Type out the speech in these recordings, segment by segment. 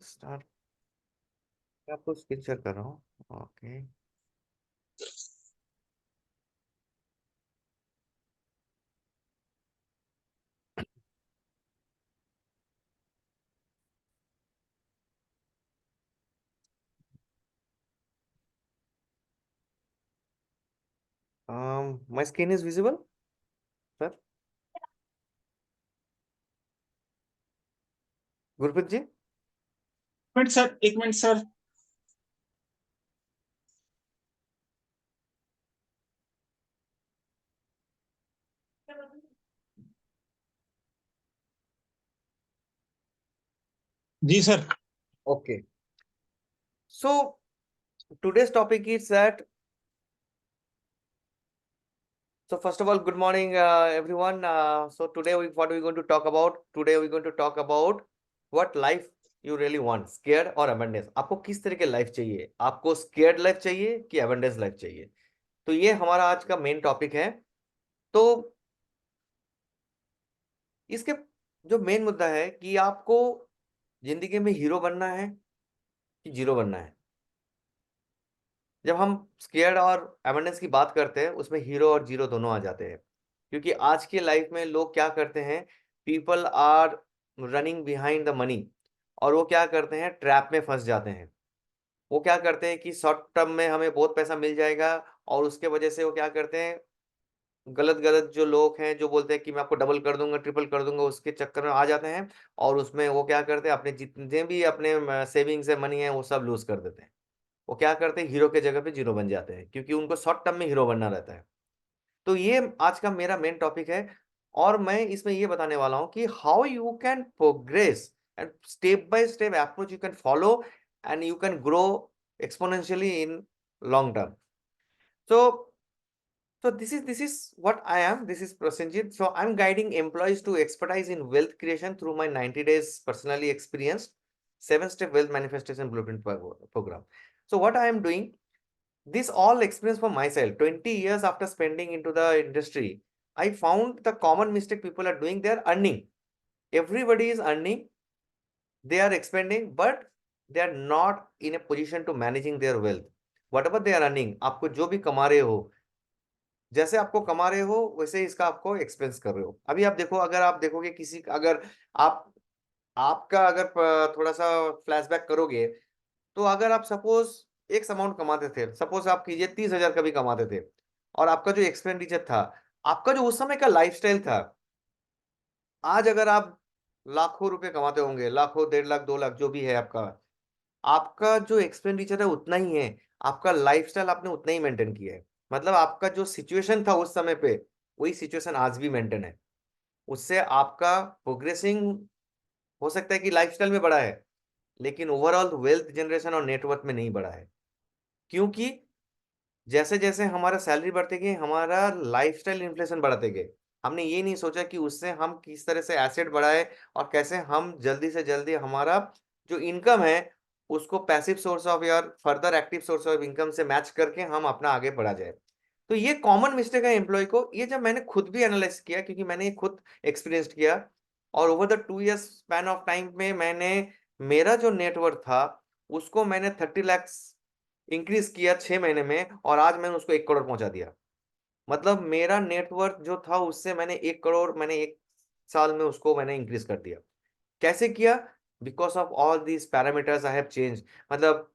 Start. आपको screen share कर रहा हूँ। Okay. My screen is visible sir. Gurpreet ji. Minute sir, एक मिनट सर। जी sir. Okay. So today's topic is that. So first of all, good morning, everyone. So today, what are we going to talk about? Today, we're going to talk about what life you really want, scared or abundance. आपको किस तरह के life चाहिए? आपको scared life चाहिए कि abundance life चाहिए? तो ये हमारा आज का मेन टॉपिक है। तो इसके जो मेन मुद्दा है कि आपको जिंदगी में हीरो बनना है कि जीरो बनना है। जब हम स्केयर्ड और एबंडेंस की बात करते हैं उसमें हीरो और जीरो दोनों आ जाते हैं, क्योंकि आज के लाइफ में लोग क्या करते हैं, people are running behind the money, और वो क्या करते हैं, ट्रैप में फंस जाते हैं। वो क्या करते हैं कि शॉर्ट टर्म में हमें बहुत पैसा मिल जाएगा, और उसके वजह से वो क्या करते हैं, गलत गलत जो लोग हैं जो बोलते हैं कि मैं आपको डबल कर दूंगा, ट्रिपल कर दूंगा, उसके चक्कर में आ जाते हैं। और उसमें वो क्या करते हैं, अपने जितने भी अपने सेविंग्स है, मनी है, वो सब लूज कर देते हैं। वो क्या करते हैं, हीरो के जगह पे जीरो बन जाते हैं, क्योंकि उनको शॉर्ट टर्म में हीरो बनना रहता है। तो ये आज का मेरा मेन टॉपिक है, और मैं इसमें ये बताने वाला हूं कि how you can progress and step by step approach you can follow, and you can grow exponentially in long term. So this is what I am. This is Prasenjit. So I'm guiding employees to expertise in wealth creation through my 90 days personally experienced 7-step wealth manifestation blueprint program. So what I am doing, this all experience for myself, 20 years after spending into the industry, I found the common mistake people are doing. They are earning. Everybody is earning. They are expanding, but they are not in a position to managing their wealth. Whatever they are earning, आपको जो भी कमा रहे हो, जैसे आपको कमा रहे हो वैसे इसका आपको एक्सपेंस कर रहे हो। अभी आप देखो, अगर आप देखोगे किसी, अगर आप आपका अगर थोड़ा सा फ्लैशबैक करोगे, तो अगर आप सपोज एक अमाउंट कमाते थे, सपोज आप कीजिए 30,000 का भी कमाते थे, और आपका जो एक्सपेंडिचर था, आपका जो उस समय का लाइफस्टाइल था, आज अगर आप लाखों रुपए कमाते होंगे, लाखों, 1.5 लाख, 2 लाख, जो भी है आपका, आपका जो एक्सपेंडिचर है उतना ही है, आपका लाइफस्टाइल आपने उतना ही मेंटेन किया है। मतलब आपका जो सिचुएशन था उस समय पे, वही सिचुएशन आज भी मेंटेन है। उससे आपका प्रोग्रेसिंग हो सकता है कि लाइफस्टाइल में बढ़ा है, लेकिन ओवरऑल वेल्थ जनरेशन और नेटवर्थ में नहीं बढ़ा है। क्योंकि जैसे जैसे हमारा सैलरी बढ़ते गए, हमारा लाइफस्टाइल इन्फ्लेशन बढ़ाते गए। हमने ये नहीं सोचा कि उससे हम किस तरह से एसेट बढ़ाए, और कैसे हम जल्दी से जल्दी हमारा जो इनकम है उसको पैसिव सोर्स ऑफ या further active source of income से मैच करके हम अपना आगे बढ़ा जाए। तो ये कॉमन मिस्टेक है एम्प्लॉय को। ये जब मैंने खुद भी एनालाइज किया, क्योंकि मैंने ये खुद एक्सपीरियंस किया, और over the 2 years span of time में मैंने मेरा जो नेटवर्थ था उसको मैंने 30 lakhs इंक्रीज किया 6 महीने में, और आज मैंने उसको 1 करोड़ पहुंचा दिया। मतलब मेरा नेटवर्थ जो था उससे मैंने 1 करोड़, मैंने 1 साल में उसको मैंने इंक्रीज कर दिया। कैसे किया? Because of all these parameters I have change. मतलब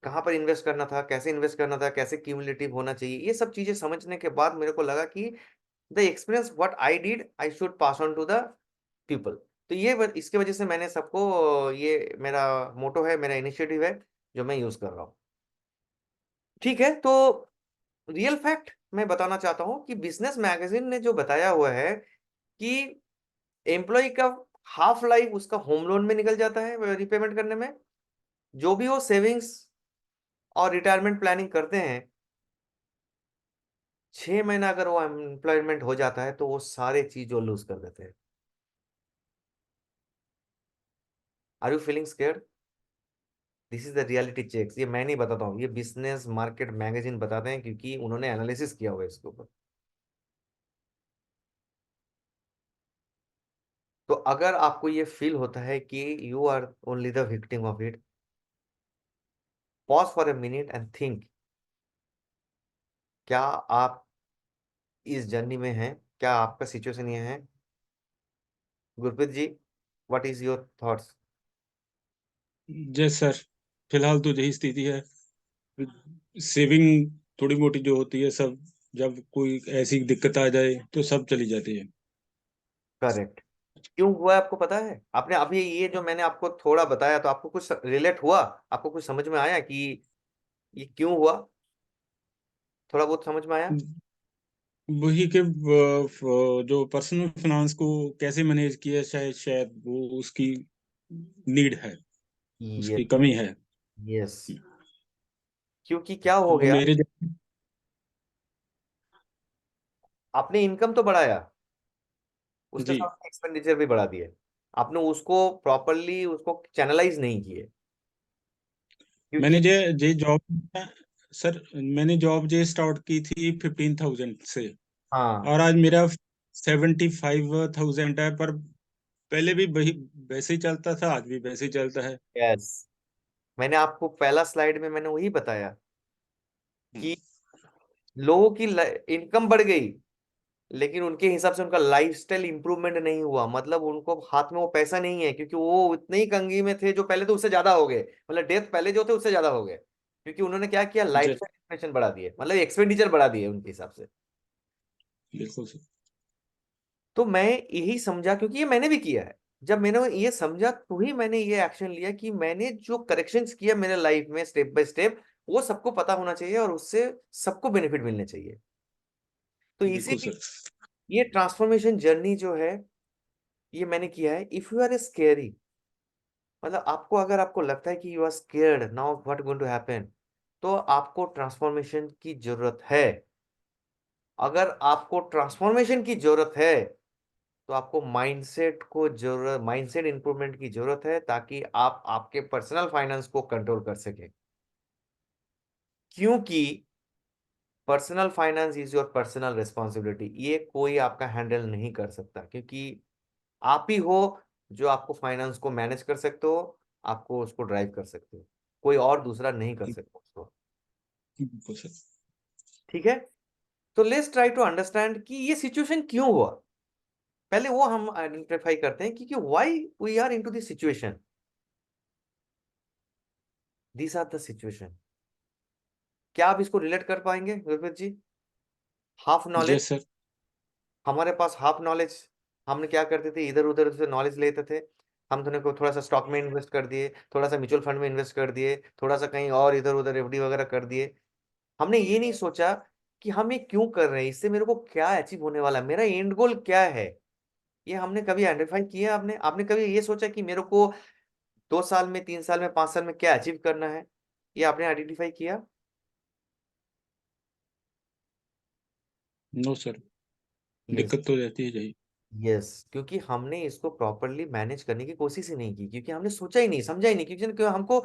कहाँ पर इन्वेस्ट करना था, कैसे इन्वेस्ट करना था, कैसे क्यूमुलेटिव होना चाहिए, ये सब चीजें समझने के बाद मेरे को लगा कि the experience what I did I should pass on to the people. तो ये इसके वजह से मैंने सबको, ये मेरा मोटो है, मेरा इनिशिएटिव है जो मैं यूज कर रहा हूँ। ठीक है, तो रियल फैक्ट मैं बताना चाहता हूं कि बिजनेस मैगजीन ने जो बताया हुआ है कि एम्प्लॉय का हाफ लाइफ उसका होम लोन में निकल जाता है रिपेमेंट करने में। जो भी वो सेविंग्स और रिटायरमेंट प्लानिंग करते हैं, 6 महीना अगर वो एम्प्लॉयमेंट हो जाता है तो वो सारे चीज वो लूज कर देते हैं। Are you feeling scared? This is the reality checks. ये मैं नहीं बताता हूँ, ये बिजनेस मार्केट मैगजीन बताते हैं, क्योंकि उन्होंने एनालिसिस किया हुआ है इसके ऊपर। तो अगर आपको ये फील होता है कि you are only the victim of it, pause for a minute and think, क्या आप इस जर्नी में हैं? क्या आपका सिचुएशन ये है? गुरप्रीत जी, व्हाट इज योर थॉट्स? जय सर, फिलहाल तो यही स्थिति है। सेविंग थोड़ी मोटी जो होती है सब, जब कोई ऐसी दिक्कत आ जाए तो सब चली जाती है। करेक्ट। क्यों हुआ है आपको पता है? आपने अभी ये जो मैंने आपको थोड़ा बताया, तो आपको कुछ रिलेट हुआ? आपको कुछ समझ में आया कि ये क्यों हुआ? थोड़ा बहुत समझ में आया? वही के जो पर्सनल फाइनेंस को कैसे मैनेज किया, शायद शायद वो उसकी नीड है, ये उसकी कमी है। यस। क्योंकि क्या हो गया, मेरे आपने इनकम तो बढ़ाया, उसके जी, साथ एक्सपेंडिचर भी बढ़ा दिए। आपने उसको प्रॉपरली उसको चैनलाइज नहीं किए। क्योंकि मैंने जे जॉब, सर मैंने जॉब जे स्टार्ट की थी 15,000 से, हाँ। और आज मेरा 75,000 है। पर पहले भी वही वैसे ही चलता था, आज भी वैसे ही चलता है। यस, मैंने आपको पहला स्लाइड में मैंने वही बताया हम्म, कि लोगों की इनकम बढ़ गई, लेकिन उनके हिसाब से उनका लाइफस्टाइल इंप्रूवमेंट नहीं हुआ। मतलब उनको हाथ में वो पैसा नहीं है, क्योंकि वो उतने ही कंगी में थे जो पहले, तो उससे ज्यादा हो गए। मतलब डेथ पहले जो थे उससे ज्यादा हो गए, क्योंकि उन्होंने क्या किया, जी लाइफस्टाइल एक्सपेंशन बढ़ा दिए, मतलब एक्सपेंडिचर बढ़ा दिए उनके हिसाब से। बिल्कुल सर। तो मैं यही समझा, क्योंकि ये मैंने भी किया है। जब मैंने ये समझा तो ही मैंने ये एक्शन लिया कि मैंने जो करेक्शंस किया मेरे लाइफ में स्टेप बाय स्टेप, वो सबको पता होना चाहिए और उससे सबको बेनिफिट मिलने चाहिए। तो बिल्कुल इसीलिए सर। ये ट्रांसफॉर्मेशन जर्नी जो है, ये मैंने किया है। इफ यू आर स्केरी, मतलब आपको, अगर आपको लगता है कि you are scared now what going to happen, तो आपको ट्रांसफॉर्मेशन की जरूरत है। अगर आपको ट्रांसफॉर्मेशन की जरूरत है, तो आपको माइंडसेट को जरूरत, माइंडसेट इंप्रूवमेंट की जरूरत है, ताकि आप आपके पर्सनल फाइनेंस को कंट्रोल कर सके। क्योंकि personal finance is your personal responsibility, ये कोई आपका हैंडल नहीं कर सकता, क्योंकि आप ही हो जो आपको फाइनेंस को मैनेज कर सकते हो, आपको उसको ड्राइव कर सकते हो। कोई और दूसरा नहीं कर सकता उसको। बिल्कुल सर। ठीक है। तो लेट्स ट्राई टू अंडरस्टैंड कि ये सिचुएशन क्यों हुआ। पहले वो हम आइडेंटिफाई करते हैं कि why we are into this situation. This are the situation. क्या आप इसको रिलेट कर पाएंगे Gurpreet ji? Half knowledge, yes sir. हमारे पास हाफ नॉलेज। हमने क्या करते थे, इधर उधर से नॉलेज लेते थे। हम थोड़े को थोड़ा सा स्टॉक में इन्वेस्ट कर दिए, थोड़ा सा म्यूचुअल फंड में इन्वेस्ट कर दिए, थोड़ा सा कहीं और इधर उधर एफडी वगैरह कर दिए। हमने ये नहीं सोचा कि हम ये क्यों कर रहे हैं, इससे मेरे को क्या अचीव होने वाला है, मेरा एंड गोल क्या है। ये हमने कभी आइडेंटिफाई किया? आपने आपने कभी ये सोचा कि मेरे को 2 साल में, 3 साल में, 5 साल में क्या अचीव करना है? ये आपने आइडेंटिफाई किया? No sir, yes. दिक्कत तो रहती है यही। यस, क्योंकि हमने इसको प्रॉपरली मैनेज करने की कोशिश ही नहीं की, क्योंकि हमने सोचा ही नहीं, समझा ही नहीं, क्योंकि हमको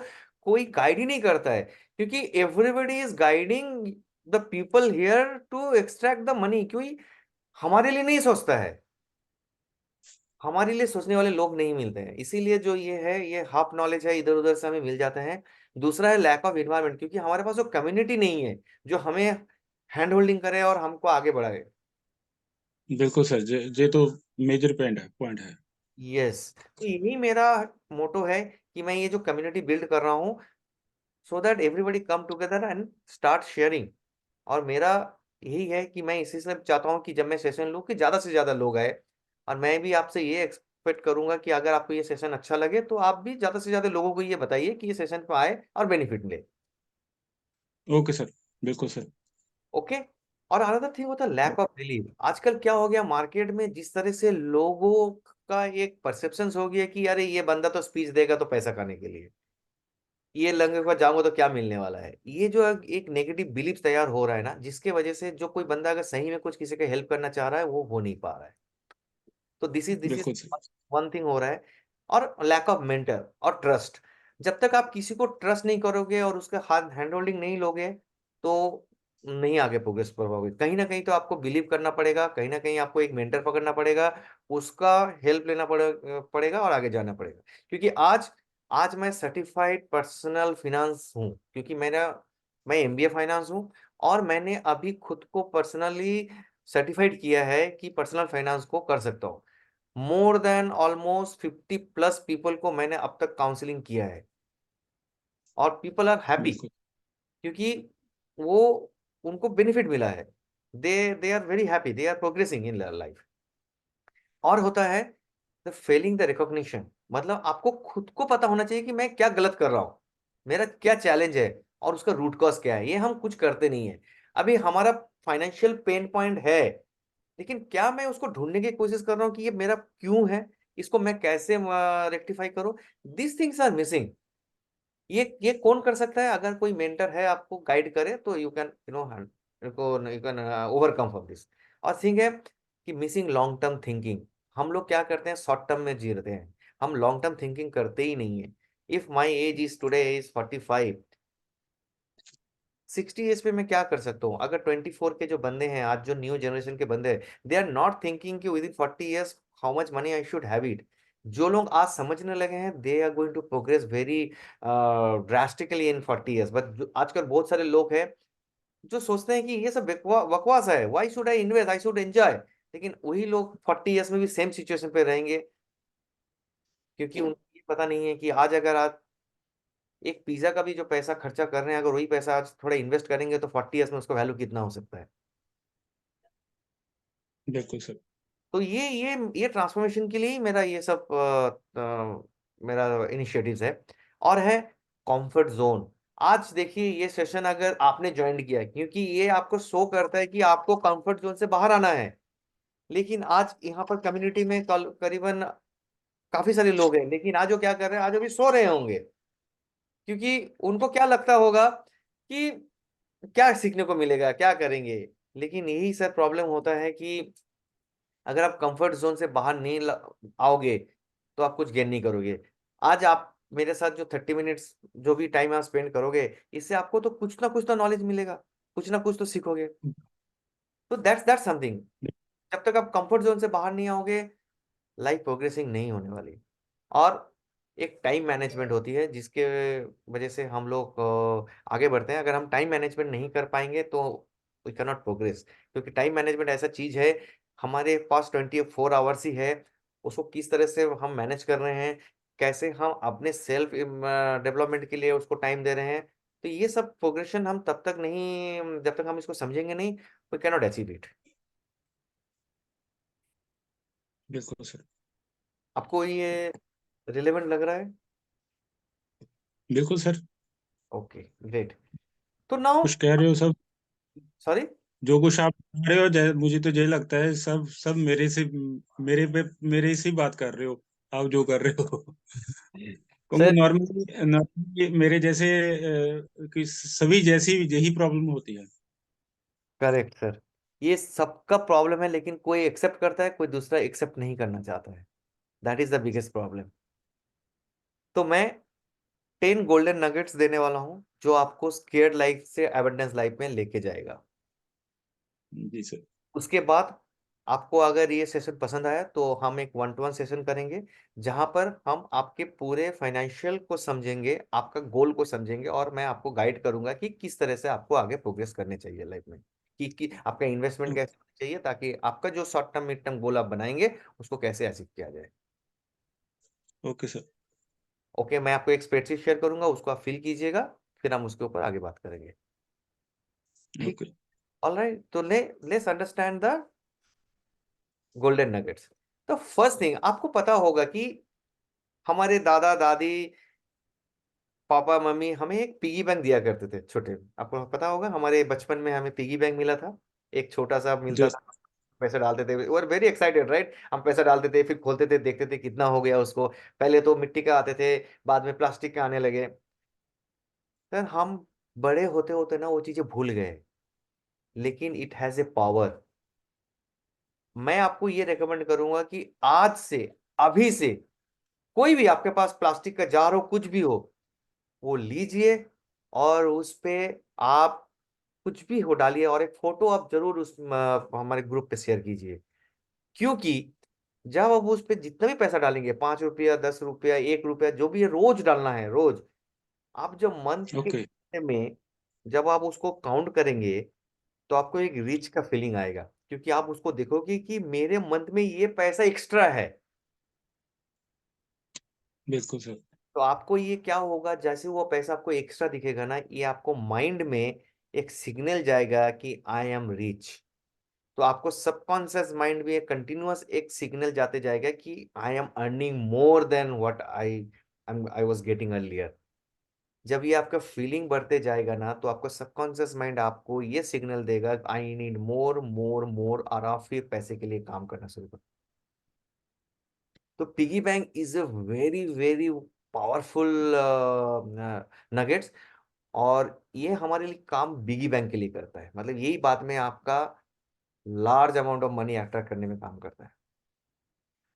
कोई गाइड ही नहीं करता है। क्योंकि everybody is guiding the people here to extract the money, क्योंकि हमारे लिए नहीं सोचता है। हमारे लिए सोचने वाले लोग नहीं मिलते हैं, इसीलिए जो ये है, ये हाफ नॉलेज है, इधर उधर से हमें मिल जाते हैं। दूसरा है लैक ऑफ इन्वायरमेंट, क्योंकि हमारे पास वो कम्युनिटी नहीं है जो हमें हैंड होल्डिंग करे और हमको आगे बढ़ाए। बिल्कुल सर, जे तो मेजर पॉइंट है। यस। तो यही मेरा मोटो है कि मैं ये जो कम्युनिटी बिल्ड कर रहा हूँ, so that everybody come together and start sharing. और मेरा यही है कि मैं इसी से चाहता हूँ कि जब मैं सेशन लूँ, कि ज्यादा से ज्यादा लोग आए। और मैं भी आपसे ये एक्सपेक्ट करूंगा कि अगर आपको ये सेशन अच्छा लगे, तो आप भी ज्यादा से ज्यादा लोगों को ये बताइए कि ये सेशन पे आए और बेनिफिट ले। ओके सर, बिल्कुल सर। ओके। और अनदर थिंग होता है लैक ऑफ बिलीव। आजकल क्या हो गया मार्केट में, जिस तरह से लोगों का एक परसेप्शन हो गया कि अरे ये बंदा तो स्पीच देगा तो पैसा खाने के लिए, ये लंगे के पास जाऊंगा तो क्या मिलने वाला है। ये जो एक नेगेटिव बिलीफ तैयार हो रहा है ना, जिसके वजह से जो कोई बंदा अगर सही में कुछ किसी का हेल्प करना चाह रहा है, वो हो नहीं पा रहा है। तो दिस इज बिल्कुल सर। वन थिंग हो रहा है। और लैक ऑफ मेंटर और ट्रस्ट। जब तक आप किसी को ट्रस्ट नहीं करोगे और उसका हाथ हैंड होल्डिंग नहीं लोगे, तो नहीं आगे प्रोग्रेस कर पाओगे। कहीं ना कहीं तो आपको बिलीव करना पड़ेगा, कहीं ना कहीं आपको एक मेंटर पकड़ना पड़ेगा, उसका हेल्प लेना पड़ेगा और आगे जाना पड़ेगा। क्योंकि आज आज मैं सर्टिफाइड पर्सनल फिनांस हूँ, क्योंकि मैं एमबीए फाइनेंस हूँ, और मैंने अभी खुद को पर्सनली सर्टिफाइड किया है कि पर्सनल फाइनेंस को कर सकता हूँ। मोर देन ऑलमोस्ट 50+ पीपल को मैंने अब तक काउंसलिंग किया है, और पीपल आर हैप्पी, बिल्कुल। क्योंकि वो उनको बेनिफिट मिला है। They are very happy, they are progressing in life. और होता है द फेलिंग द रिकॉग्निशन, मतलब आपको खुद को पता होना चाहिए कि मैं क्या गलत कर रहा हूँ, मेरा क्या चैलेंज है, और उसका रूट कॉज क्या है। ये हम कुछ करते नहीं है। अभी हमारा फाइनेंशियल पेन पॉइंट है, लेकिन क्या मैं उसको ढूंढने की कोशिश कर रहा हूँ कि ये मेरा क्यों है, इसको मैं कैसे रेक्टिफाई करूं। This things are missing. ये कौन कर सकता है? अगर कोई मेंटर है आपको गाइड करे तो you can you can overcome from this. और थिंग है कि मिसिंग लॉन्ग टर्म थिंकिंग। हम लोग क्या करते हैं, शॉर्ट टर्म में जी रहे हैं, हम लॉन्ग टर्म थिंकिंग करते ही नहीं है। If my age is today is 45, 60 age पे मैं क्या कर सकता हूँ? अगर 24 के जो बंदे हैं आज, जो न्यू जनरेशन के बंदे हैं, दे आर नॉट थिंकिंग कि within 40 years how much money I should have it. जो लोग आज समझने लगे हैं, they are going to progress very drastically in 40 years. But आजकल बहुत सारे लोग हैं जो सोचते हैं कि ये सब बकवास है, why should I invest, I should enjoy. लेकिन वही लोग 40 ईयर्स में भी सेम सिचुएशन पे रहेंगे, क्योंकि उनको ये पता नहीं है कि आज अगर आज एक पिज्जा का भी जो पैसा खर्चा कर रहे हैं, अगर वही पैसा आज थोड़ा इन्वेस्ट करेंगे तो 40 ईयर्स में उसका वैल्यू कितना हो सकता है। बिल्कुल सर। तो ये ट्रांसफॉर्मेशन के लिए ही मेरा ये सब मेरा इनिशिएटिव्स है। और है कंफर्ट जोन। आज देखिए, ये सेशन अगर आपने ज्वाइन किया, क्योंकि ये आपको शो करता है कि आपको कंफर्ट जोन से बाहर आना है। लेकिन आज यहाँ पर कम्युनिटी में करीबन काफी सारे लोग हैं, लेकिन आज वो क्या कर रहे हैं, आज वो भी सो रहे होंगे, क्योंकि उनको क्या लगता होगा कि क्या सीखने को मिलेगा, क्या करेंगे। लेकिन यही सर प्रॉब्लम होता है कि अगर आप कंफर्ट जोन से बाहर नहीं आओगे तो आप कुछ गेन नहीं करोगे। आज आप मेरे साथ जो 30 मिनट्स जो भी टाइम आप स्पेंड करोगे, इससे आपको तो कुछ ना कुछ तो नॉलेज मिलेगा, कुछ ना कुछ तो सीखोगे। तो दैट्स समथिंग। जब तक आप कंफर्ट जोन से बाहर नहीं आओगे, लाइफ प्रोग्रेसिंग नहीं होने वाली। और एक टाइम मैनेजमेंट होती है जिसके वजह से हम लोग आगे बढ़ते हैं। अगर हम टाइम मैनेजमेंट नहीं कर पाएंगे तो वी कैन नॉट प्रोग्रेस। क्योंकि टाइम मैनेजमेंट ऐसा चीज है, हमारे पास 24 आवर्स ही है। उसको किस तरह से हम मैनेज कर रहे हैं, कैसे हम अपने सेल्फ डेवलपमेंट के लिए उसको टाइम दे रहे हैं। तो ये सब प्रोग्रेशन हम तब तक नहीं, जब तक हम इसको समझेंगे नहीं, we can not achieve it. बिल्कुल सर। आपको ये रिलेवेंट लग रहा है? बिल्कुल सर। Okay, great. तो नाउ, कुछ कह रहे हो सब। सॉरी। जो कुछ आप कह रहे हो मुझे तो यही लगता है सब सब मेरे पे मेरे से ही बात कर रहे हो। आप जो कर रहे हो क्योंकि सर, नॉर्मली नॉर्मली मेरे जैसे कि सभी जैसी यही प्रॉब्लम होती है। Correct sir. ये सबका प्रॉब्लम है, लेकिन कोई एक्सेप्ट करता है, कोई दूसरा एक्सेप्ट नहीं करना चाहता है। That is the biggest problem. तो मैं 10 गोल्डन नगेट्स देने वाला हूं, जो आपको स्केर्ड लाइफ से एबंडेंस लाइफ में लेके जाएगा। जी सर। उसके बाद आपको अगर ये सेशन पसंद आया तो हम एक 1-to-1 सेशन करेंगे, जहां पर हम आपके पूरे फाइनेंशियल को समझेंगे, आपका गोल को समझेंगे, और मैं आपको गाइड करूंगा कि किस तरह से आपको आगे प्रोग्रेस करने चाहिए लाइफ में, कि आपका इन्वेस्टमेंट कैसे होना चाहिए, ताकि आपका जो short term mid term goal आप बनाएंगे उसको कैसे अचीव किया जाए। Okay sir. ओके, मैं आपको एक स्प्रेडशीट शेयर करूंगा, उसको आप फिल कीजिएगा, फिर हम उसके ऊपर आगे बात करेंगे। ठीक। ओके। ऑल राइट, तो let's understand the golden nuggets. तो फर्स्ट थिंग आपको पता होगा कि हमारे दादा दादी, पापा मम्मी हमें एक पिगी बैंक दिया करते थे छोटे। आपको पता होगा, हमारे बचपन में हमें पिगी बैंक मिला था, एक छोटा सा मिलता जस्ट। था। पैसे डालते थे, वर वेरी एक्साइटेड राइट। हम पैसा डालते थे, फिर खोलते थे, देखते थे कितना हो गया उसको। पहले तो मिट्टी के आते थे, बाद में प्लास्टिक के आने लगे। सर हम बड़े होते होते ना वो चीजें भूल गए, लेकिन इट हैज ए पावर। मैं आपको ये रेकमेंड करूंगा कि आज से, अभी से, कोई भी आपके पास प्लास्टिक का जार हो, कुछ भी हो, वो लीजिए, और उस पे आप कुछ भी हो डालिए, और एक फोटो आप जरूर उस हमारे ग्रुप पे शेयर कीजिए। क्योंकि जब आप उस पे जितना भी पैसा डालेंगे, 5 रुपया, 10 रुपया, 1 रुपया, जो भी है, रोज डालना है रोज। आप जब मंथ के ओके। end में जब आप उसको काउंट करेंगे, तो आपको एक रिच का फीलिंग आएगा, क्योंकि आप उसको देखोगे कि मेरे मंथ में ये पैसा एक्स्ट्रा है। बिल्कुल सर। तो आपको ये क्या होगा, जैसे वो पैसा आपको एक्स्ट्रा दिखेगा ना, ये आपको माइंड में एक सिग्नल जाएगा कि आई एम रिच। तो आपको सबकॉन्शियस माइंड में कंटिन्यूअस एक सिग्नल जाते जाएगा कि I am earning more than what I was getting earlier. जब ये आपका फीलिंग बढ़ते जाएगा ना, तो आपको सबकॉन्शियस माइंड आपको ये सिग्नल देगा आई नीड मोर मोर मोर, और आप फिर पैसे के लिए काम करना शुरू करो। तो piggy bank is a very very powerful nuggets. और ये हमारे लिए काम बिगी बैंक के लिए करता है, मतलब यही बात में आपका large amount of money attract करने में काम करता है।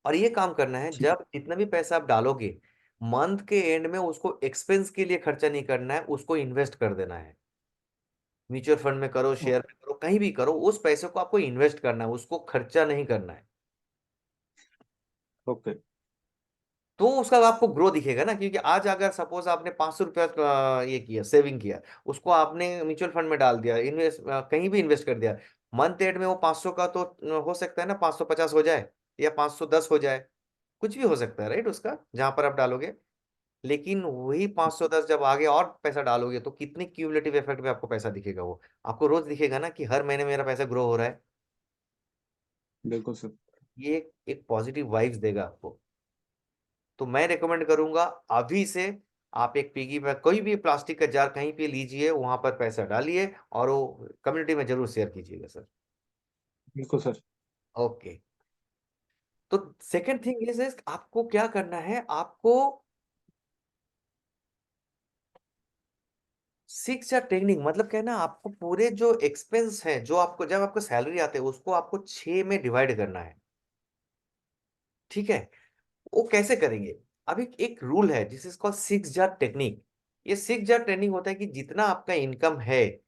और ये काम करना है, ठीक। जब जितना भी पैसा आप डालोगे, मंथ के एंड में उसको एक्सपेंस के लिए खर्चा नहीं करना है, उसको इन्वेस्ट कर देना है। म्यूचुअल फंड में करो, शेयर में करो, कहीं भी करो, उस पैसे को आपको इन्वेस्ट करना है, उसको खर्चा नहीं करना है। ओके। तो उसका आपको ग्रो दिखेगा ना, क्योंकि आज अगर सपोज आपने 500 रुपया ये किया, सेविंग किया, उसको आपने म्यूचुअल फंड में डाल दिया, इन्वेस्ट कहीं भी इन्वेस्ट कर दिया, मंथ एंड में वो 500 का तो हो सकता है ना 550 हो जाए, या 510 हो जाए, कुछ भी हो सकता है, राइट, उसका जहां पर आप डालोगे। लेकिन वही 510 जब आगे और पैसा डालोगे, तो कितने क्यूमुलेटिव इफेक्ट में आपको पैसा दिखेगा, वो आपको रोज दिखेगा ना कि हर महीने मेरा पैसा ग्रो हो रहा है। बिल्कुल सर। ये एक पॉजिटिव वाइब्स देगा आपको। तो मैं रिकमेंड करूंगा अभी से, आप एक पिगी बैंक, कोई भी प्लास्टिक का जार कहीं पे लीजिए, वहां पर पैसा डालिए, और वो कम्युनिटी में जरूर शेयर कीजिएगा सर। बिल्कुल सर। ओके। तो सेकंड थिंग इज आपको क्या करना है, आपको सिक्स या टेक्निक, मतलब क्या है ना, आपको पूरे जो एक्सपेंस है, जो आपको जब आपको सैलरी आते हैं, उसको आपको 6 में डिवाइड करना है। ठीक है। वो कैसे करेंगे, अभी एक रूल है जिस इसको 6 जार टेक्निक। ये 6 जार टेक्निक होता है कि जितना आपका इनकम है,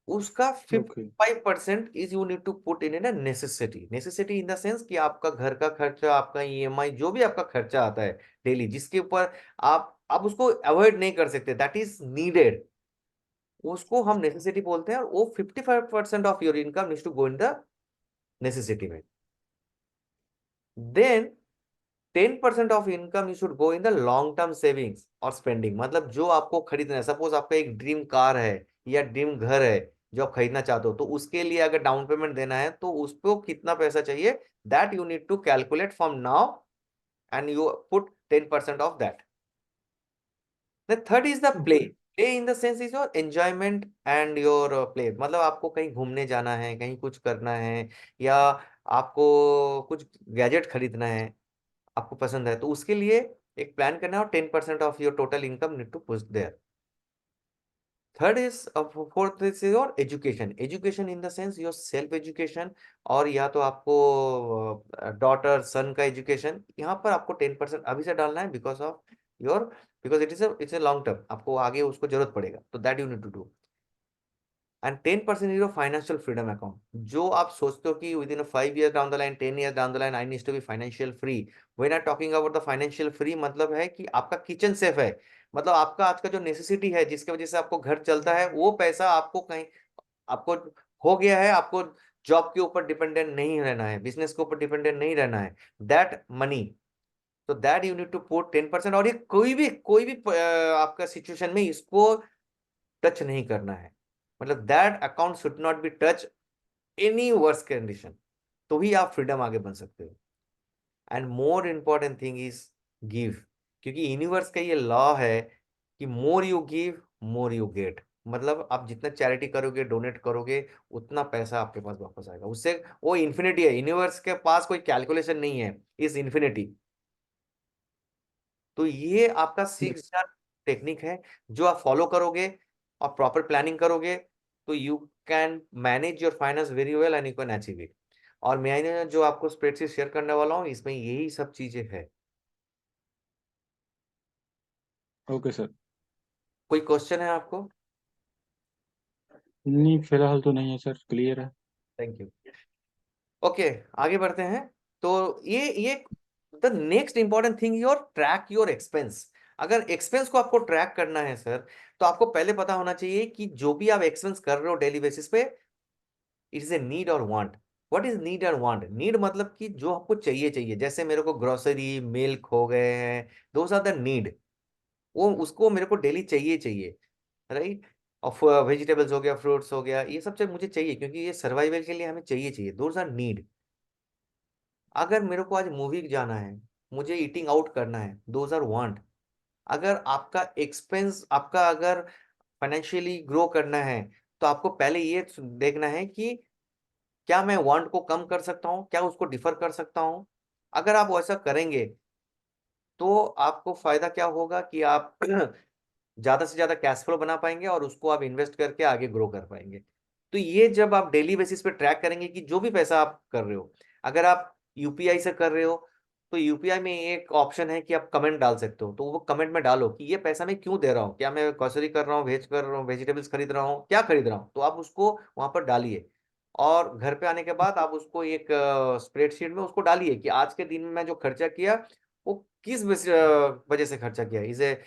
उसका okay. 55% is you need to put in a necessity. Necessity in the sense कि आपका घर का खर्चा, आपका ईएमआई, जो भी आपका खर्चा आता है डेली, जिसके ऊपर आप उसको अवॉइड नहीं कर सकते, दैट इज नीडेड, उसको हम नेसेसिटी बोलते हैं। और वो 55% of your income needs to go in the necessity में। Then 10% of income you should go in the long term savings और स्पेंडिंग। मतलब जो आपको खरीदना है, सपोज आपका एक ड्रीम कार है या ड्रीम घर है जो आप खरीदना चाहते हो, तो उसके लिए अगर डाउन पेमेंट देना है, तो उसको कितना पैसा चाहिए, that you need to calculate from now, and you put 10% of that. The third is the okay. play. Play in the sense is your enjoyment and your play. मतलब आपको कहीं घूमने जाना है, कहीं कुछ करना है, या आपको कुछ गैजेट खरीदना है, आपको पसंद है, तो उसके लिए एक प्लान करना है, और 10% of your total income need to push there. Third is, fourth is your education. Education in the sense your self education, और या तो आपको डॉटर सन का एजुकेशन, यहाँ पर आपको 10% अभी से डालना है, because of your, because it's a long term, आपको आगे उसको जरूरत पड़ेगा, तो that you need to do. And 10% is your financial freedom account. जो आप सोचते हो कि within 5 year down the line, 10 year down the line, I need to be financial free. When I talking about the financial free, मतलब है कि आपका kitchen safe है, मतलब आपका आज का जो नेसेसिटी है, जिसकी वजह से आपको घर चलता है, वो पैसा आपको कहीं, आपको हो गया है, आपको जॉब के ऊपर डिपेंडेंट नहीं रहना है, बिजनेस के ऊपर डिपेंडेंट नहीं रहना है, दैट मनी। तो that you need to put 10%। और ये कोई भी आपका सिचुएशन में इसको टच नहीं करना है, मतलब that account should not be touch any worse condition. तो ही आप फ्रीडम आगे बन सकते हो। And more important thing is give. क्योंकि यूनिवर्स का ये लॉ है कि more you give more you get. मतलब आप जितना चैरिटी करोगे, डोनेट करोगे, उतना पैसा आपके पास वापस आएगा उससे। वो इन्फिनिटी है, यूनिवर्स के पास कोई कैलकुलेशन नहीं है, इस इन्फिनिटी। तो ये आपका 6 जार टेक्निक है, जो आप फॉलो करोगे और प्रॉपर प्लानिंग करोगे, तो you can manage your finance very well and you can achieve it. और मैंने जो आपको स्प्रेडशीट शेयर करने वाला हूँ, इसमें यही सब चीजें है। Okay sir. कोई क्वेश्चन है आपको? नहीं, फिलहाल तो नहीं है सर, क्लियर है। Thank you. ओके, आगे बढ़ते हैं। तो ये the next important thing your track your expense. अगर एक्सपेंस को आपको ट्रैक करना है सर, तो आपको पहले पता होना चाहिए कि जो भी आप एक्सपेंस कर रहे हो डेली बेसिस पे, इट इज ए नीड और वांट। व्हाट इज नीड और वांट? नीड मतलब कि जो आपको चाहिए चाहिए, जैसे मेरे को ग्रोसरी मिल्क हो गए हैं, दोज आर द नीड। वो उसको मेरे को डेली चाहिए चाहिए, राइट। और वेजिटेबल्स हो गया, फ्रूट्स हो गया, ये सब चीज मुझे चाहिए क्योंकि ये सर्वाइवल के लिए हमें चाहिए चाहिए, दोज आर नीड। अगर मेरे को आज मूवी जाना है, मुझे ईटिंग आउट करना है, दोज आर वांट। अगर आपका एक्सपेंस, आपका अगर फाइनेंशियली ग्रो करना है, तो आपको पहले ये देखना है कि क्या मैं वांट को कम कर सकता हूँ, क्या उसको डिफर कर सकता हूँ। अगर आप वैसा करेंगे, तो आपको फायदा क्या होगा कि आप ज्यादा से ज्यादा कैश फ्लो बना पाएंगे और उसको आप इन्वेस्ट करके आगे ग्रो कर पाएंगे। तो ये जब आप डेली बेसिस पे ट्रैक करेंगे कि जो भी पैसा आप कर रहे हो, अगर आप यूपीआई से कर रहे हो, तो यूपीआई में एक ऑप्शन है कि आप कमेंट डाल सकते हो। तो वो कमेंट में डालो कि ये पैसा मैं क्यों दे रहा हूँ, क्या मैं ग्रोसरी कर रहा हूँ, वेज कर रहा हूँ, वेजिटेबल्स खरीद रहा हूँ, क्या खरीद रहा हूँ, तो आप उसको वहां पर डालिए। और घर पे आने के बाद आप उसको एक स्प्रेडशीट में उसको डालिए कि आज के दिन में मैं जो खर्चा किया, वो किस वजह से खर्चा किया, इज ए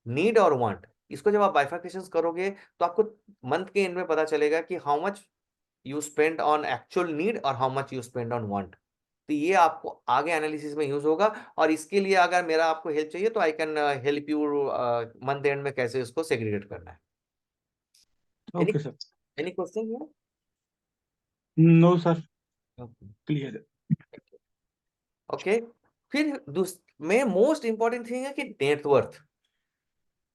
नीड और वांट। इसको जब आप बाइफरकेशन करोगे, तो आपको मंथ के एंड में पता चलेगा कि how much you spend on actual need और how much you spend on want. तो ये आपको आगे एनालिसिस में यूज होगा। और इसके लिए अगर मेरा आपको हेल्प चाहिए, तो I can help you month end में कैसे उसको सेग्रीगेट करना है। Any okay sir. Any question? No sir, clear है। ओके। फिर में मोस्ट इंपॉर्टेंट थिंग है कि नेटवर्थ।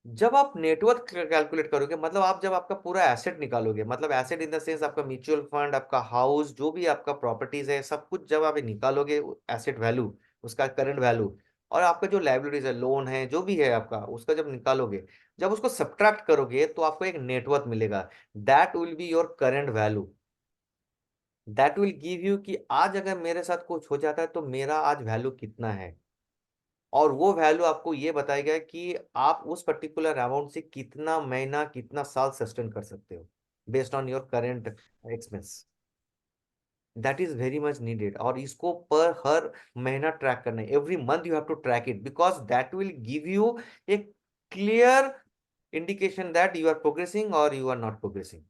जब आप नेटवर्थ कैलकुलेट करोगे, मतलब आप जब आपका पूरा एसेट निकालोगे, मतलब एसेट इन द सेंस आपका म्यूचुअल फंड, आपका हाउस, जो भी आपका प्रॉपर्टीज है, सब कुछ जब आप निकालोगे, एसेट वैल्यू, उसका करंट वैल्यू, और आपका जो लाइबिलिटीज है, लोन है, जो भी है आपका, उसका जब निकालोगे, जब उसको सब्ट्रैक्ट करोगे, तो आपको एक नेटवर्थ मिलेगा। That will be your current value. That will give you कि आज अगर मेरे साथ कुछ हो जाता है, तो मेरा आज वैल्यू कितना है। और वो वैल्यू आपको ये बताएगा कि आप उस पर्टिकुलर अमाउंट से कितना महीना, कितना साल सस्टेन कर सकते हो, based on your current expense. That is very much needed. और इसको पर हर महीना ट्रैक करना है, every month you have to track it, because that will give you a clear indication that you are progressing और यू आर नॉट प्रोग्रेसिंग।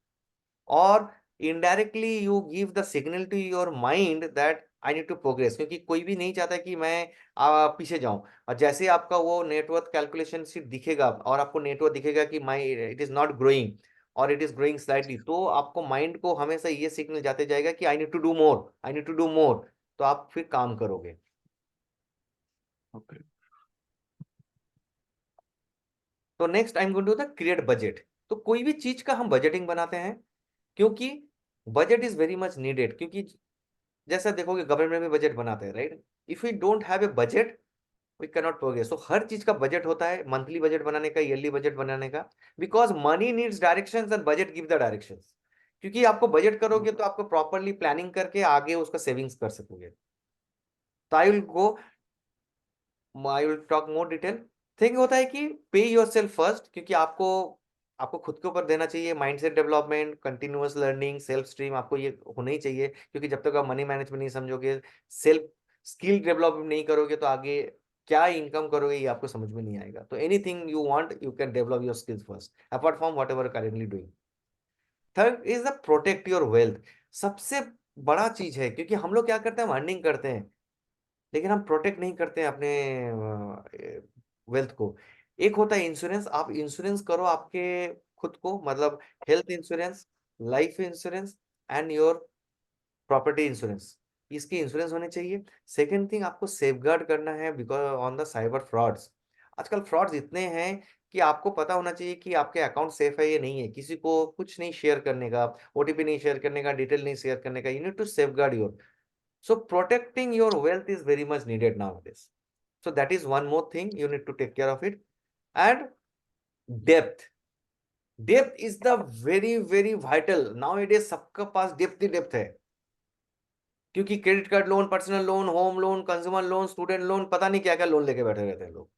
और indirectly you give the signal to your mind that I need to progress, क्योंकि कोई भी नहीं चाहता कि मैं पीछे जाऊं। और जैसे आपका वो नेटवर्थ कैलकुलेशन शीट दिखेगा और आपको नेटवर्थ दिखेगा कि my it is not growing और इट इज ग्रोइंग स्लाइटली, तो आपको माइंड को हमेशा ये सिग्नल जाते जाएगा कि I need to do more, I need to do more. तो आप फिर काम करोगे। ओके। तो next I am going to the create budget. तो कोई भी चीज का हम बजटिंग बनाते हैं, क्योंकि budget is very much needed. क्योंकि जैसा देखोगे, गवर्नमेंट में बजट बनाते हैं, right. If you don't have a budget, we can not progress. तो हर चीज का बजट होता है, मंथली बजट बनाने का, ईयरली बजट बनाने का। Because money needs directions and budget give the directions. क्योंकि आपको बजट करोगे, तो आपको प्रॉपरली प्लानिंग करके आगे उसका सेविंग्स कर सकोगे। तो I will talk more detail. Thing होता है कि पे योर सेल्फ फर्स्ट, क्योंकि आपको आपको खुद के ऊपर देना चाहिए। Mindset development, continuous learning, self stream, आपको ये होना ही चाहिए। क्योंकि जब तक आप मनी मैनेजमेंट नहीं समझोगे, सेल्फ स्किल डेवलप नहीं करोगे, तो आगे क्या इनकम करोगे ये आपको समझ में नहीं आएगा। तो anything you want, you can develop your skills first, apart from what ever currently doing. Third is the protect your wealth. सबसे बड़ा चीज है, क्योंकि हम लोग क्या करते हैं, हम अर्निंग करते हैं, लेकिन हम प्रोटेक्ट नहीं करते हैं अपने वेल्थ को। एक होता है इंश्योरेंस। आप इंश्योरेंस करो आपके खुद को, मतलब health insurance, life insurance and your property insurance. इसके इंश्योरेंस होने चाहिए। सेकेंड थिंग, आपको सेफगार्ड करना है because on the cyber frauds. आजकल फ्रॉड्स इतने हैं कि आपको पता होना चाहिए कि आपके अकाउंट सेफ है या नहीं है। किसी को कुछ नहीं शेयर करने का, ओटीपी नहीं शेयर करने का, डिटेल नहीं शेयर करने का। You need to safeguard your. So protecting your wealth is very much needed nowadays. So that is one more thing you need to take care of it. And depth. Depth is the very very vital. Nowadays सबका पास depth ही depth है। क्योंकि credit card loan, personal loan, home loan, consumer loan, student loan, पता नहीं क्या क्या loan लेके बैठे रहते हैं लोग।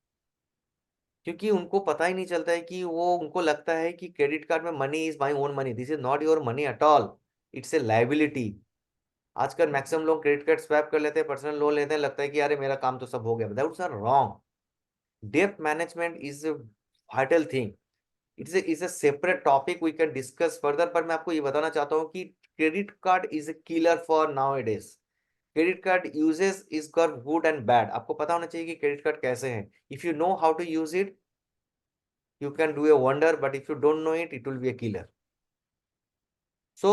क्योंकि उनको पता ही नहीं चलता है कि वो, उनको लगता है कि क्रेडिट कार्ड में money is my own money, this is not your money at all, it's a liability. आजकल मैक्सिमम लोग क्रेडिट कार्ड स्वैप कर लेते हैं, पर्सनल लोन लेते हैं, लगता है कि अरे मेरा काम तो सब हो गया, दैट्स आर रॉन्ग। डेब्ट management is a vital thing, it's a separate topic we can discuss further, पर मैं आपको ये बताना चाहता हूँ कि credit card is a killer for nowadays. Credit card uses is got good and bad, आपको पता होना चाहिए कि क्रेडिट कार्ड कैसे हैं। If you know how to use it, you can do a wonder, but if you don't know it, it will be a killer. So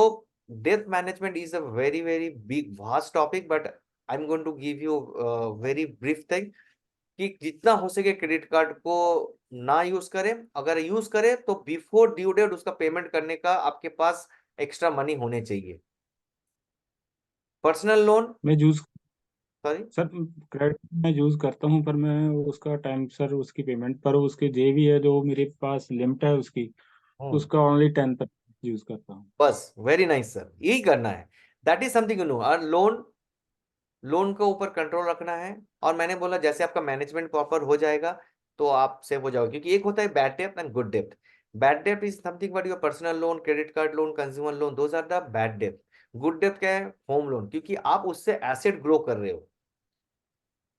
debt management is a very very big vast topic, but I'm going to give you a very brief thing कि जितना हो सके credit card को ना use करें, अगर use करें तो बिफोर ड्यू डेट उसका पेमेंट करने का आपके पास एक्स्ट्रा मनी होने चाहिए। पर्सनल लोन, मैं यूज सॉरी। सर क्रेडिट मैं यूज करता हूँ, पर मैं उसका टाइम सर उसकी पेमेंट पर उसके जे भी है जो मेरे पास लिमिट है उसकी, उसका ओनली 10% यूज करता हूँ। बस वेरी नाइस सर, यही करना है। That is something you know. और लोन, लोन के ऊपर कंट्रोल रखना है। और मैंने बोला जैसे आपका मैनेजमेंट प्रॉपर हो जाएगा तो आप सेव हो जाओगे, क्योंकि एक होता है bad dept and good dept. Bad dept is something but your personal loan, credit card loan, consumer loan, those are the bad dept. Good डेप्ट क्या है? होम लोन, क्योंकि आप उससे एसेट ग्रो कर रहे हो।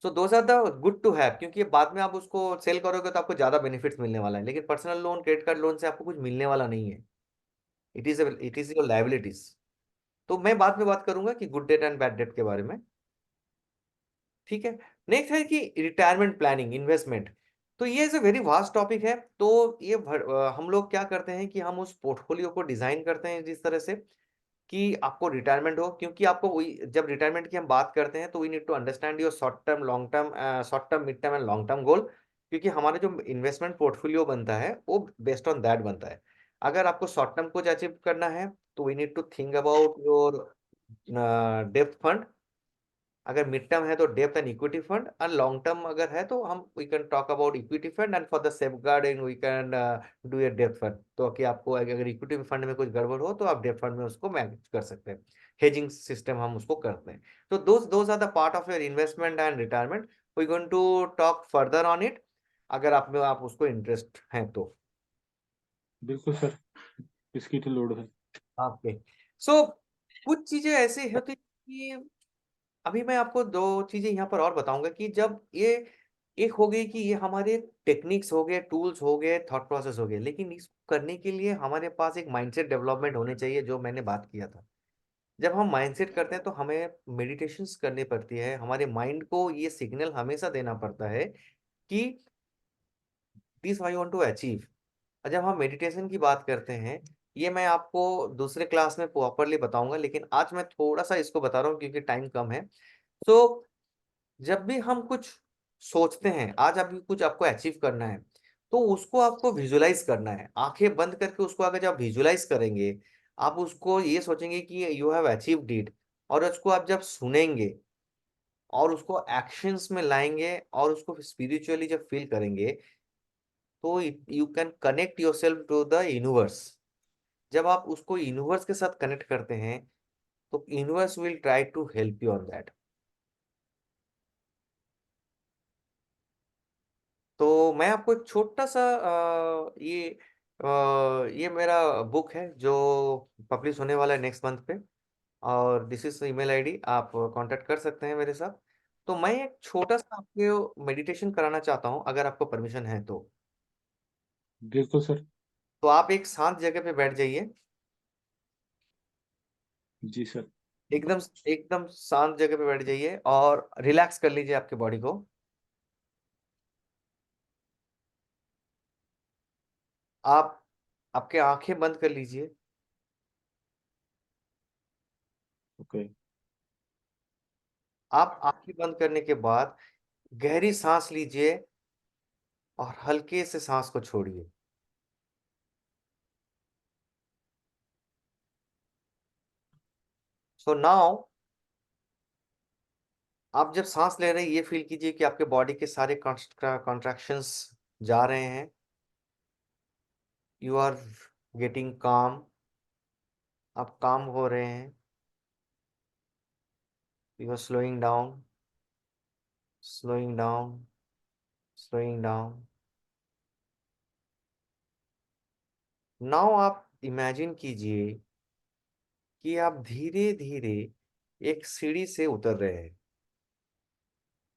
So those are the good to have, क्योंकि बाद में आप उसको सेल करोगे तो आपको ज्यादा बेनिफिट्स मिलने वाला है। लेकिन personal loan, credit card loan से आपको कुछ मिलने वाला नहीं है, इट इज योर लाइबिलिटीज। तो मैं बाद में बात करूंगा कि good debt and bad debt के बारे में। ठीक है। नेक्स्ट है कि रिटायरमेंट प्लानिंग, इन्वेस्टमेंट। तो ये is a very vast topic है। तो ये हम लोग क्या करते हैं कि हम उस पोर्टफोलियो को डिजाइन करते हैं जिस तरह से कि आपको रिटायरमेंट हो, क्योंकि आपको वही, जब रिटायरमेंट की हम बात करते हैं तो we need to understand your short term, long term, short term, mid term and long term goal. क्योंकि हमारा जो इन्वेस्टमेंट पोर्टफोलियो बनता है वो बेस्ड ऑन दैट बनता है। अगर आपको शॉर्ट टर्म कुछ अचीव करना है तो we need to think about your डेप्थ फंड। अगर मिड टर्म है तो डेब्ट एंड इक्विटी फंड, और लॉन्ग टर्म अगर है तो हम we can talk about equity fund, and for the safeguarding we can do a डेब्ट फंड। तो कि आपको अगर इक्विटी फंड में कुछ गड़बड़ हो तो आप डेब्ट फंड में उसको मैनेज कर सकते हैं। हेजिंग सिस्टम हम उसको करते हैं। तो those are the part of your investment and retirement. We going to talk further on it, अगर आप उसको इंटरेस्ट हैं तो। बिल्कुल सर, इसकी तो लोड है। ओके। सो कुछ चीजें ऐसी होती हैं कि अभी मैं आपको दो चीजें यहाँ पर और बताऊंगा कि जब ये, एक हो गई कि ये हमारे टेक्निक्स हो गए, टूल्स हो गए, थॉट प्रोसेस हो गए, लेकिन इसको करने के लिए हमारे पास एक माइंडसेट डेवलपमेंट होने चाहिए, जो मैंने बात किया था। जब हम माइंडसेट करते हैं तो हमें मेडिटेशंस करनी पड़ती है, हमारे माइंड को ये सिग्नल हमेशा देना पड़ता है कि this I want to achieve. और जब हम मेडिटेशन की बात करते हैं, ये मैं आपको दूसरे क्लास में प्रॉपरली बताऊंगा, लेकिन आज मैं थोड़ा सा इसको बता रहा हूँ क्योंकि टाइम कम है। तो जब भी हम कुछ सोचते हैं, आज अभी कुछ आपको अचीव करना है, तो उसको आपको विजुलाइज करना है, आंखें बंद करके उसको अगर जब विजुलाइज करेंगे, आप उसको ये सोचेंगे कि यू हैव अचीव्ड इट। और उसको आप जब सुनेंगे और उसको एक्शंस में लाएंगे और उसको स्पिरिचुअली जब फील करेंगे, तो you can connect yourself to the universe. जब आप उसको यूनिवर्स के साथ कनेक्ट करते हैं तो universe will try to help you on that. तो मैं आपको एक छोटा सा ये मेरा बुक है जो पब्लिश होने वाला है नेक्स्ट मंथ पे, और दिस इज ईमेल आईडी, आप कांटेक्ट कर सकते हैं मेरे साथ। तो मैं एक छोटा सा आपको मेडिटेशन कराना चाहता हूँ, अगर आपको परमिशन है तो। बिल्कुल सर। तो आप एक शांत जगह पे बैठ जाइए, जी सर। एकदम एकदम शांत जगह पे बैठ जाइए और रिलैक्स कर लीजिए आपके बॉडी को। आप आपके आंखें बंद कर लीजिए। ओके। आप आंखें बंद करने के बाद गहरी सांस लीजिए और हल्के से सांस को छोड़िए। सो नाउ आप जब सांस ले रहे हैं, ये फील कीजिए कि आपके बॉडी के सारे कॉन्ट्रैक्शंस जा रहे हैं। यू आर गेटिंग काम, आप काम हो रहे हैं। You are slowing down, slowing down, slowing down. Now आप इमेजिन कीजिए कि आप धीरे धीरे एक सीढ़ी से उतर रहे हैं।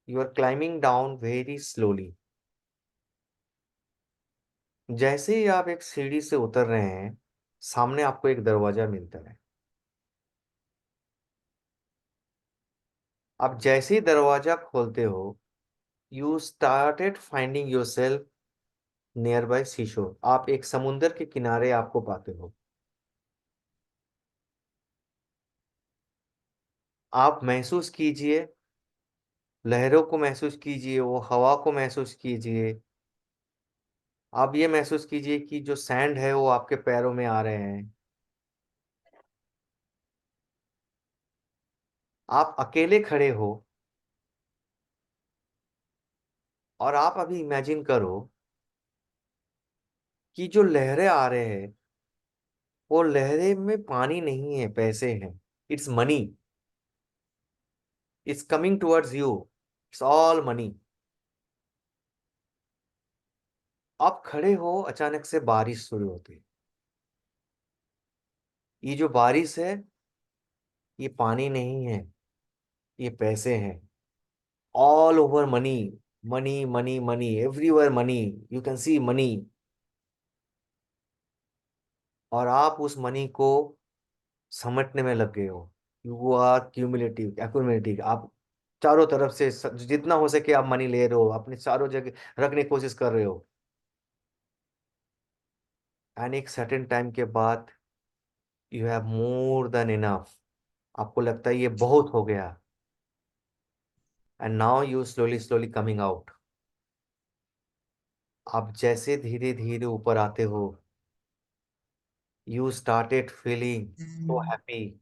You are climbing down very slowly. जैसे ही आप एक सीढ़ी से उतर रहे हैं, सामने आपको एक दरवाजा मिलता है। आप जैसे ही दरवाजा खोलते हो, you started finding your self near by seashore. आप एक समुंदर के किनारे आपको पाते हो। आप महसूस कीजिए, लहरों को महसूस कीजिए, वो हवा को महसूस कीजिए। आप ये महसूस कीजिए कि जो सैंड है वो आपके पैरों में आ रहे हैं। आप अकेले खड़े हो, और आप अभी इमेजिन करो कि जो लहरें आ रहे हैं, वो लहरें में पानी नहीं है, पैसे हैं। It's money. It's coming towards you. It's all money. आप खड़े हो, अचानक से बारिश शुरू होती है। ये जो बारिश है, ये पानी नहीं है, ये पैसे हैं। All over money. Money money money everywhere money. You can see money. और आप उस मनी को समेटने में लग गए हो। You are cumulative accumulative. आप चारों तरफ से जितना हो सके आप मनी ले रहे हो, अपने चारों जगह रखने की कोशिश कर रहे हो। एंड एक सर्टेन टाइम के बाद you have more than enough. आपको लगता है ये बहुत हो गया। And now you slowly slowly coming out. आप जैसे धीरे धीरे ऊपर आते हो, you started feeling so happy.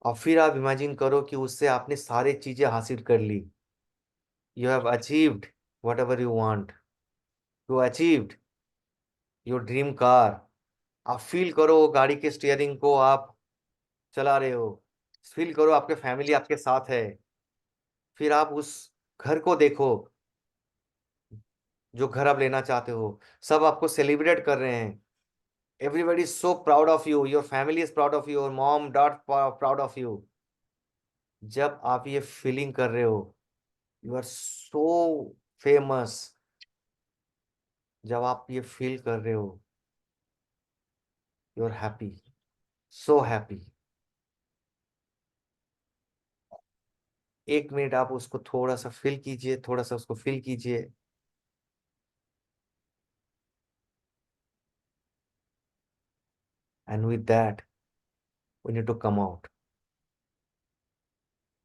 और फिर आप इमेजिन करो कि उससे आपने सारी चीजें हासिल कर ली। You have achieved whatever you want. You achieved your dream car. आप फील करो वो गाड़ी के स्टीयरिंग को आप चला रहे हो। फील करो आपके फैमिली आपके साथ है। फिर आप उस घर को देखो, जो घर आप लेना चाहते हो। सब आपको सेलिब्रेट कर रहे हैं। Everybody is so proud of you. Your family is proud of you. Your mom dad proud of you. जब आप ये फीलिंग कर रहे हो, यू आर सो फेमस। जब आप ये फील कर रहे हो, you are happy, so happy. 1 minute आप उसको थोड़ा सा फील कीजिए, थोड़ा सा उसको फील कीजिए। And with that we need to come out.